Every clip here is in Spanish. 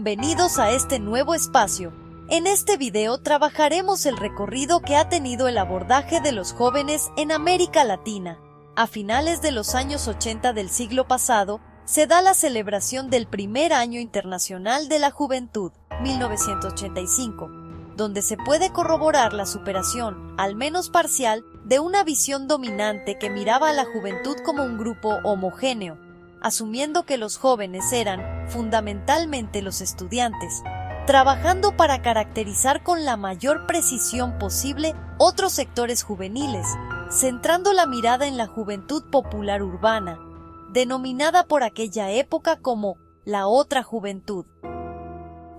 bienvenidos a este nuevo espacio. En este video trabajaremos el recorrido que ha tenido el abordaje de los jóvenes en América Latina. A finales de los años 80 del siglo pasado, se da la celebración del primer Año Internacional de la Juventud, 1985, donde se puede corroborar la superación, al menos parcial, de una visión dominante que miraba a la juventud como un grupo homogéneo, asumiendo que los jóvenes eran, fundamentalmente, los estudiantes, trabajando para caracterizar con la mayor precisión posible otros sectores juveniles, centrando la mirada en la juventud popular urbana, denominada por aquella época como la otra juventud.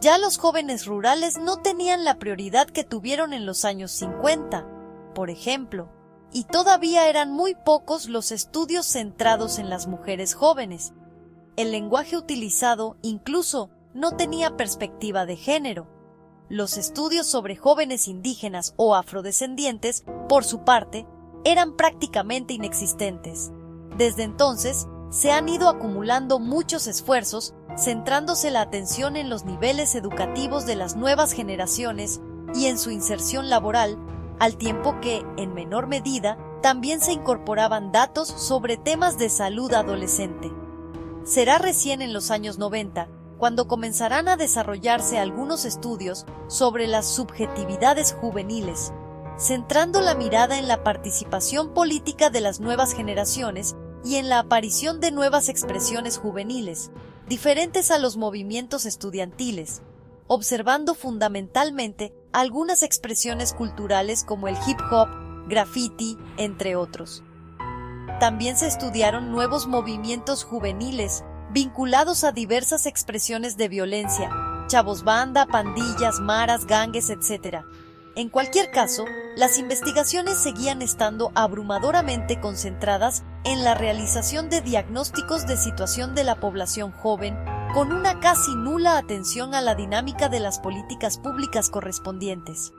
Ya los jóvenes rurales no tenían la prioridad que tuvieron en los años 50, por ejemplo, y todavía eran muy pocos los estudios centrados en las mujeres jóvenes. El lenguaje utilizado incluso no tenía perspectiva de género. Los estudios sobre jóvenes indígenas o afrodescendientes, por su parte, eran prácticamente inexistentes. Desde entonces, se han ido acumulando muchos esfuerzos, centrándose la atención en los niveles educativos de las nuevas generaciones y en su inserción laboral, al tiempo que, en menor medida, también se incorporaban datos sobre temas de salud adolescente. Será recién en los años 90 cuando comenzarán a desarrollarse algunos estudios sobre las subjetividades juveniles, centrando la mirada en la participación política de las nuevas generaciones y en la aparición de nuevas expresiones juveniles, diferentes a los movimientos estudiantiles, observando fundamentalmente algunas expresiones culturales como el hip hop, graffiti, entre otros. También se estudiaron nuevos movimientos juveniles vinculados a diversas expresiones de violencia, chavos banda, pandillas, maras, gangues, etc. En cualquier caso, las investigaciones seguían estando abrumadoramente concentradas en la realización de diagnósticos de situación de la población joven, con una casi nula atención a la dinámica de las políticas públicas correspondientes.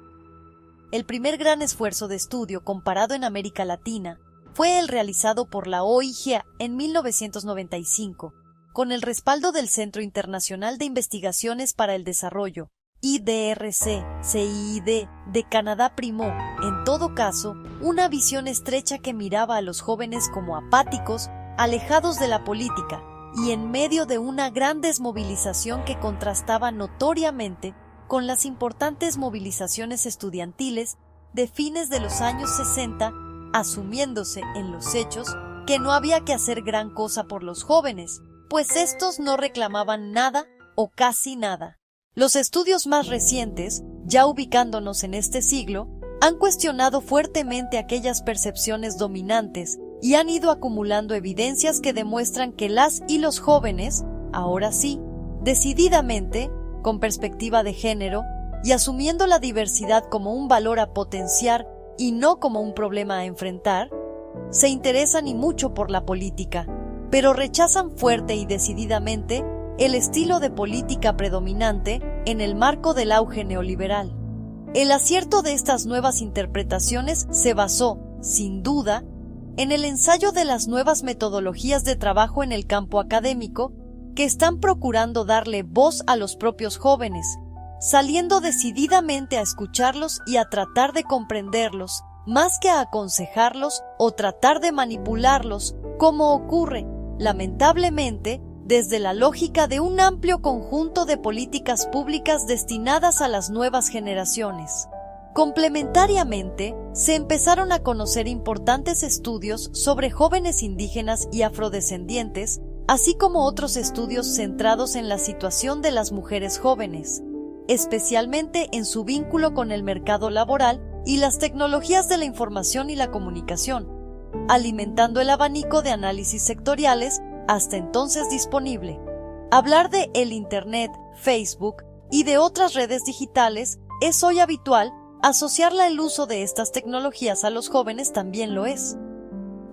El primer gran esfuerzo de estudio comparado en América Latina fue el realizado por la OIG en 1995, con el respaldo del Centro Internacional de Investigaciones para el Desarrollo, IDRC-CIID, de Canadá. Primó, en todo caso, una visión estrecha que miraba a los jóvenes como apáticos, alejados de la política, y en medio de una gran desmovilización que contrastaba notoriamente con las importantes movilizaciones estudiantiles de fines de los años 60, asumiéndose en los hechos que no había que hacer gran cosa por los jóvenes, pues estos no reclamaban nada o casi nada. Los estudios más recientes, ya ubicándonos en este siglo, han cuestionado fuertemente aquellas percepciones dominantes y han ido acumulando evidencias que demuestran que las y los jóvenes, ahora sí, decididamente, con perspectiva de género, y asumiendo la diversidad como un valor a potenciar y no como un problema a enfrentar, se interesan y mucho por la política, pero rechazan fuerte y decididamente el estilo de política predominante en el marco del auge neoliberal. El acierto de estas nuevas interpretaciones se basó, sin duda, en el ensayo de las nuevas metodologías de trabajo en el campo académico que están procurando darle voz a los propios jóvenes, saliendo decididamente a escucharlos y a tratar de comprenderlos, más que a aconsejarlos o tratar de manipularlos, como ocurre, lamentablemente, desde la lógica de un amplio conjunto de políticas públicas destinadas a las nuevas generaciones. Complementariamente, se empezaron a conocer importantes estudios sobre jóvenes indígenas y afrodescendientes, así como otros estudios centrados en la situación de las mujeres jóvenes, especialmente en su vínculo con el mercado laboral y las tecnologías de la información y la comunicación, alimentando el abanico de análisis sectoriales hasta entonces disponible. Hablar de el Internet, Facebook y de otras redes digitales es hoy habitual. Asociarla al uso de estas tecnologías a los jóvenes también lo es.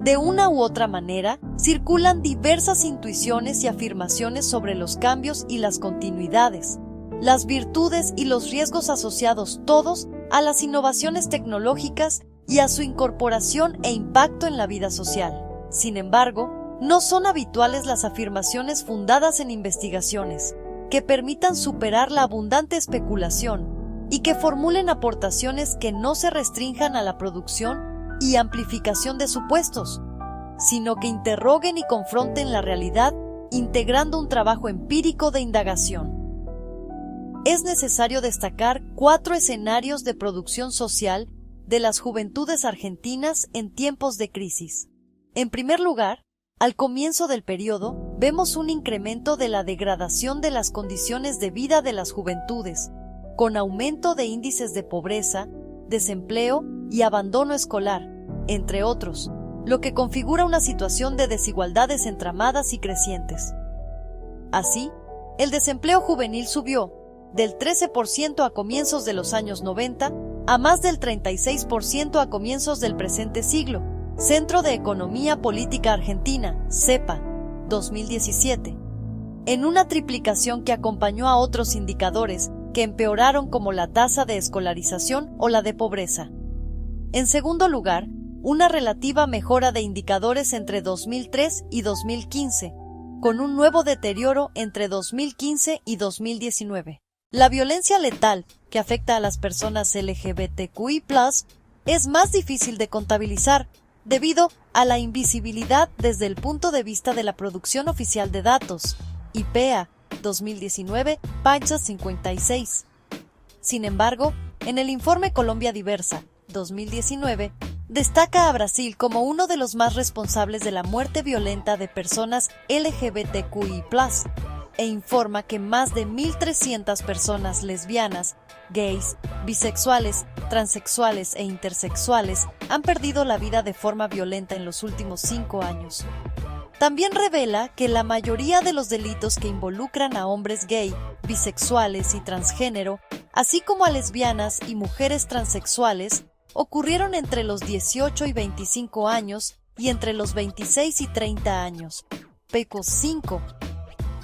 De una u otra manera, circulan diversas intuiciones y afirmaciones sobre los cambios y las continuidades, las virtudes y los riesgos asociados todos a las innovaciones tecnológicas y a su incorporación e impacto en la vida social. Sin embargo, no son habituales las afirmaciones fundadas en investigaciones, que permitan superar la abundante especulación y que formulen aportaciones que no se restrinjan a la producción y amplificación de supuestos, sino que interroguen y confronten la realidad integrando un trabajo empírico de indagación. Es necesario destacar 4 escenarios de producción social de las juventudes argentinas en tiempos de crisis. En primer lugar, al comienzo del periodo, vemos un incremento de la degradación de las condiciones de vida de las juventudes, con aumento de índices de pobreza, desempleo y abandono escolar, entre otros, lo que configura una situación de desigualdades entramadas y crecientes. Así, el desempleo juvenil subió del 13% a comienzos de los años 90 a más del 36% a comienzos del presente siglo. Centro de Economía Política Argentina, CEPA, 2017, en una triplicación que acompañó a otros indicadores que empeoraron como la tasa de escolarización o la de pobreza. En segundo lugar, una relativa mejora de indicadores entre 2003 y 2015, con un nuevo deterioro entre 2015 y 2019. La violencia letal, que afecta a las personas LGBTQI+, es más difícil de contabilizar, debido a la invisibilidad desde el punto de vista de la producción oficial de datos, IPEA, 2019, página 56. Sin embargo, en el informe Colombia Diversa, 2019, destaca a Brasil como uno de los más responsables de la muerte violenta de personas LGBTQI+, e informa que más de 1.300 personas lesbianas, gays, bisexuales, transexuales e intersexuales han perdido la vida de forma violenta en los últimos 5 años. También revela que la mayoría de los delitos que involucran a hombres gay, bisexuales y transgénero, así como a lesbianas y mujeres transexuales, ocurrieron entre los 18 y 25 años y entre los 26 y 30 años. PECO 5.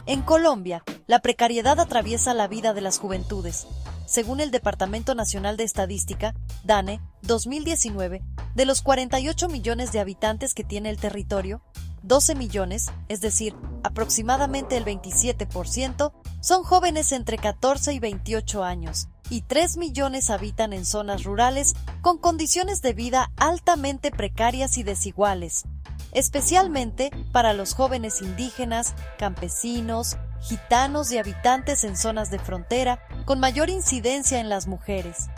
En Colombia, la precariedad atraviesa la vida de las juventudes. Según el Departamento Nacional de Estadística, DANE, 2019, de los 48 millones de habitantes que tiene el territorio, 12 millones, es decir, aproximadamente el 27%, son jóvenes entre 14 y 28 años, y 3 millones habitan en zonas rurales con condiciones de vida altamente precarias y desiguales, especialmente para los jóvenes indígenas, campesinos, gitanos y habitantes en zonas de frontera, con mayor incidencia en las mujeres.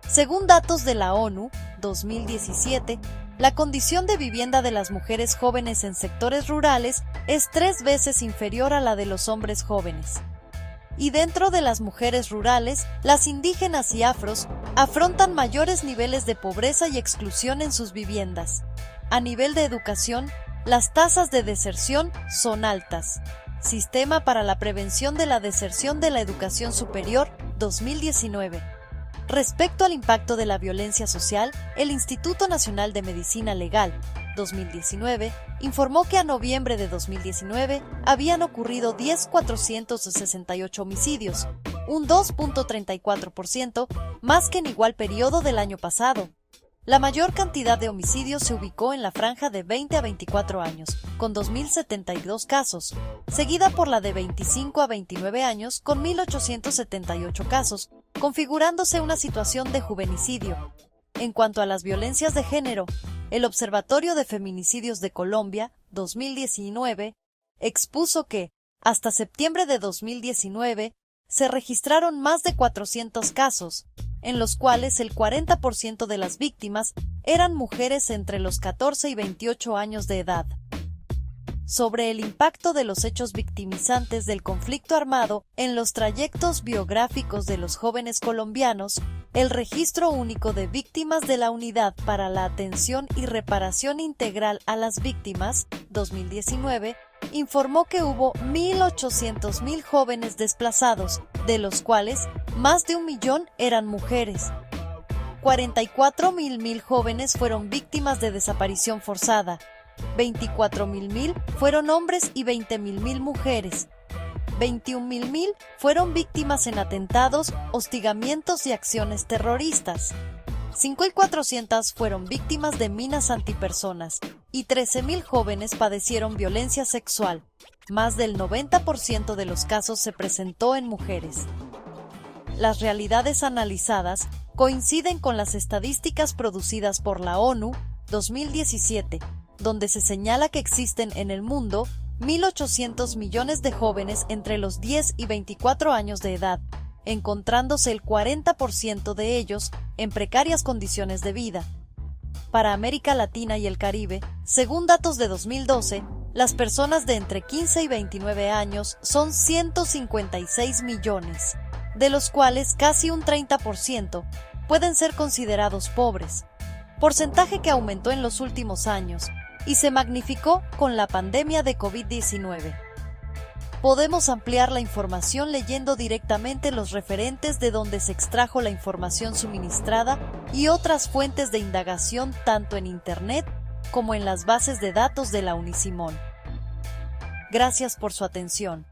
Según datos de la ONU, 2017, la condición de vivienda de las mujeres jóvenes en sectores rurales es 3 veces inferior a la de los hombres jóvenes. Y dentro de las mujeres rurales, las indígenas y afros afrontan mayores niveles de pobreza y exclusión en sus viviendas. A nivel de educación, las tasas de deserción son altas. Sistema para la Prevención de la Deserción de la Educación Superior, 2019. Respecto al impacto de la violencia social, el Instituto Nacional de Medicina Legal, 2019, informó que a noviembre de 2019 habían ocurrido 10.468 homicidios, un 2.34% más que en igual periodo del año pasado. La mayor cantidad de homicidios se ubicó en la franja de 20 a 24 años, con 2.072 casos, seguida por la de 25 a 29 años, con 1.878 casos, configurándose una situación de juvenicidio. En cuanto a las violencias de género, el Observatorio de Feminicidios de Colombia, 2019, expuso que, hasta septiembre de 2019, se registraron más de 400 casos, en los cuales el 40% de las víctimas eran mujeres entre los 14 y 28 años de edad. Sobre el impacto de los hechos victimizantes del conflicto armado en los trayectos biográficos de los jóvenes colombianos, el Registro Único de Víctimas de la Unidad para la Atención y Reparación Integral a las Víctimas, 2019, informó que hubo 1.800.000 jóvenes desplazados, de los cuales más de 1 millón eran mujeres. 44.000 jóvenes fueron víctimas de desaparición forzada, 24.000 fueron hombres y 20.000 mujeres. 21.000 fueron víctimas en atentados, hostigamientos y acciones terroristas. 5.400 fueron víctimas de minas antipersonas y 13.000 jóvenes padecieron violencia sexual. Más del 90% de los casos se presentó en mujeres. Las realidades analizadas coinciden con las estadísticas producidas por la ONU 2017, donde se señala que existen en el mundo 1.800 millones de jóvenes entre los 10 y 24 años de edad, encontrándose el 40% de ellos en precarias condiciones de vida. Para América Latina y el Caribe, según datos de 2012, las personas de entre 15 y 29 años son 156 millones, de los cuales casi un 30% pueden ser considerados pobres, porcentaje que aumentó en los últimos años y se magnificó con la pandemia de COVID-19. Podemos ampliar la información leyendo directamente los referentes de donde se extrajo la información suministrada y otras fuentes de indagación tanto en Internet como en las bases de datos de la Unisimón. Gracias por su atención.